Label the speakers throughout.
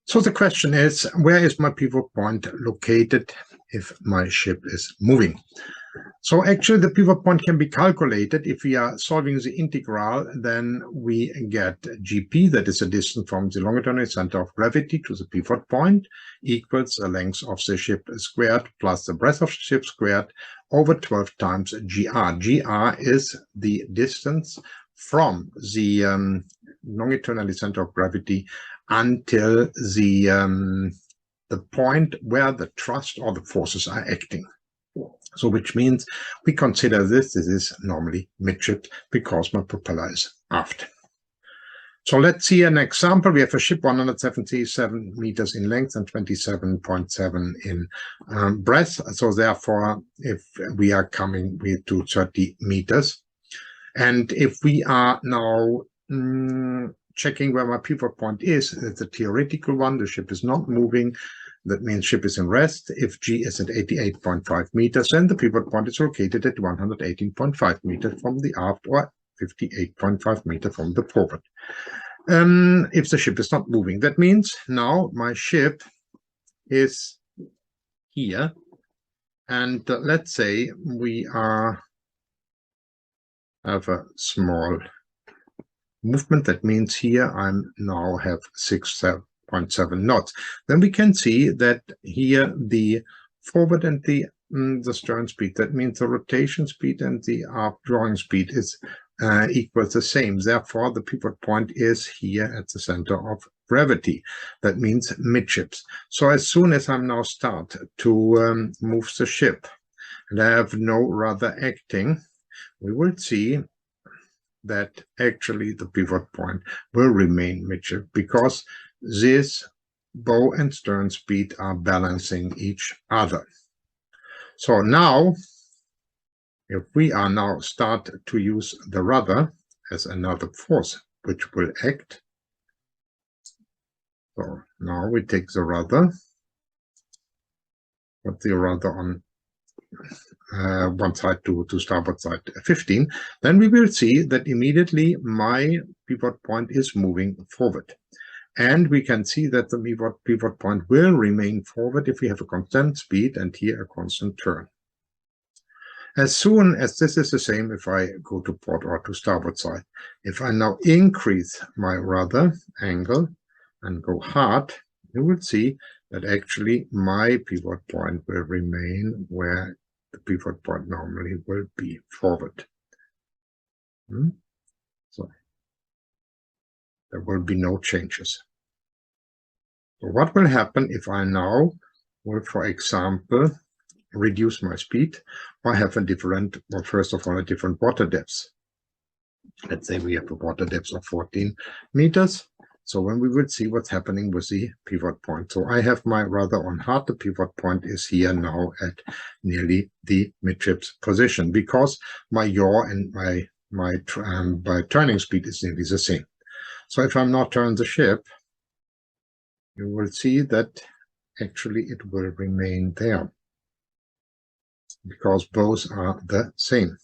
Speaker 1: So the question is, where is my pivot point located if my ship is moving? So actually the pivot point can be calculated. If we are solving the integral, then we get GP, that is the distance from the longitudinal center of gravity to the pivot point, equals the length of the ship squared plus the breadth of the ship squared over 12 times GR. GR is the distance from the longitudinal center of gravity until the point where the thrust or the forces are acting. So which means we consider this is normally midship because my propeller is aft. So let's see an example. We have a ship 177 meters in length and 27.7 in breadth. So therefore, if we are coming to 30 meters, and if we are now checking where my pivot point is, it's a theoretical one, the ship is not moving, that means ship is in rest. If G is at 88.5 meters, then the pivot point is located at 118.5 meters from the aft or 58.5 meters from the forward. If the ship is not moving, that means now my ship is here, and let's say we have a small movement. That means here I now have 6.7 knots. Then we can see that here the forward and the stern speed, that means the rotation speed and the aft drawing speed is equals the same. Therefore, the pivot point is here at the center of gravity. That means midships. So as soon as I'm now start to move the ship and I have no rudder acting, we will see that actually the pivot point will remain midship because this bow and stern speed are balancing each other. So now, if we are now start to use the rudder as another force which will act, so now we take the rudder, put the rudder on one side to starboard side 15, then we will see that immediately my pivot point is moving forward. And we can see that the pivot point will remain forward if we have a constant speed and here a constant turn. As soon as this is the same if I go to port or to starboard side, if I now increase my rudder angle and go hard, you will see that actually my pivot point will remain where the pivot point normally will be, forward. So there will be no changes. So what will happen if I now will, for example, reduce my speed or have a different, well, first of all, a different water depth? Let's say we have a water depth of 14 meters. So when we will see what's happening with the pivot point. So I have my rudder on hard, the pivot point is here now at nearly the midships position because my yaw and my turning speed is nearly the same. So if I'm now turning the ship, you will see that actually it will remain there because both are the same.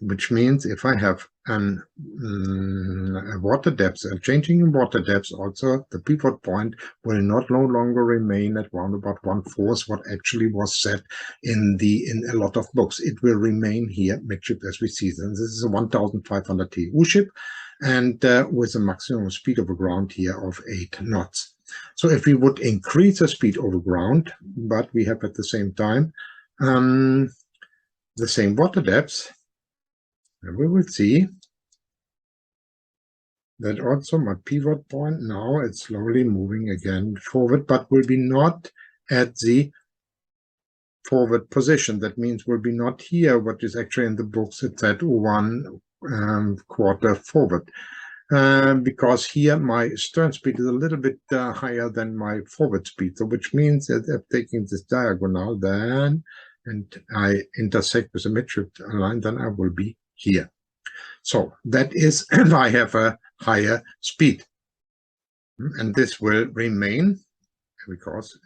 Speaker 1: Which means if I have a water depth, changing in water depth, also the pivot point will no longer remain at around about 1/4 what actually was set in a lot of books. It will remain here midship as we see. And this is a 1500 TEU ship and with a maximum speed over ground here of 8 knots. So if we would increase the speed over ground, but we have at the same time the same water depth, and we will see that also my pivot point now it's slowly moving again forward, but will be not at the forward position. That means will be not here, what is actually in the books, it's at 1/4 forward. Because here my stern speed is a little bit higher than my forward speed. So which means that if taking this diagonal then, and I intersect with the midship line, then I will be here. So that is I have a higher speed. And this will remain because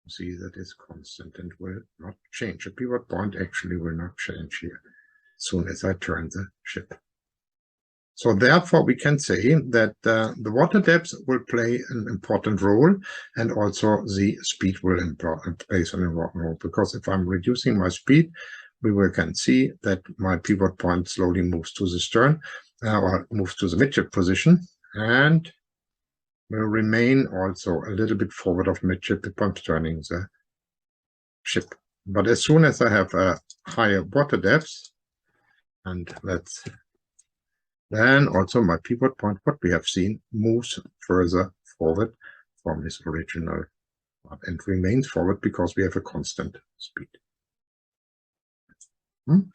Speaker 1: you see that is constant and will not change. The pivot point actually will not change here as soon as I turn the ship. So therefore, we can say that the water depth will play an important role, and also the speed will play an important role, because if I'm reducing my speed, we can see that my pivot point slowly moves to the stern, or moves to the midship position, and will remain also a little bit forward of midship if I'm turning the ship. But as soon as I have a higher water depth, and then also my pivot point, what we have seen, moves further forward from this original part and remains forward because we have a constant speed.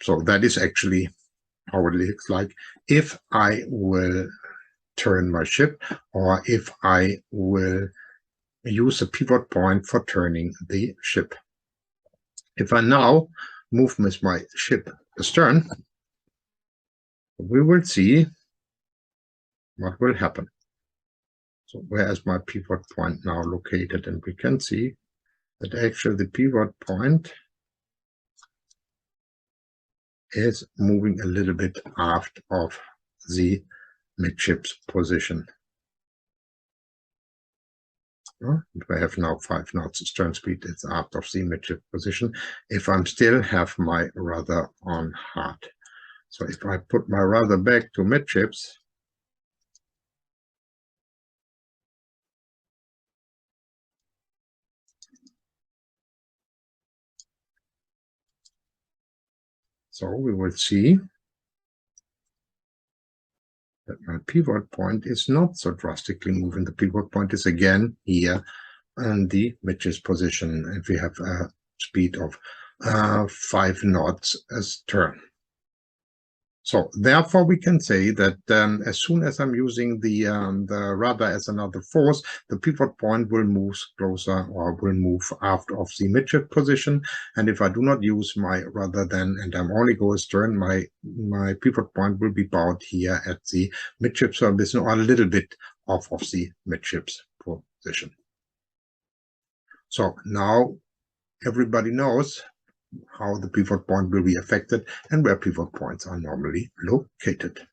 Speaker 1: So that is actually how it looks like if I will turn my ship, or if I will use a pivot point for turning the ship. If I now move with my ship astern, we will see what will happen. So where is my pivot point now located? And we can see that actually the pivot point is moving a little bit aft of the midships position. If I have now 5 knots stern speed, it's aft of the midship position. If I'm still have my rudder on hard. So if I put my rudder back to midships, so we will see that my pivot point is not so drastically moving. The pivot point is again here in the midships position, and we have a speed of 5 knots astern. So therefore, we can say that as soon as I'm using the rudder as another force, the pivot point will move closer, or will move aft of the midship position. And if I do not use my rudder then, and I'm only going astern, my pivot point will be about here at the midship service, or a little bit off of the midships position. So now everybody knows how the pivot point will be affected and where pivot points are normally located.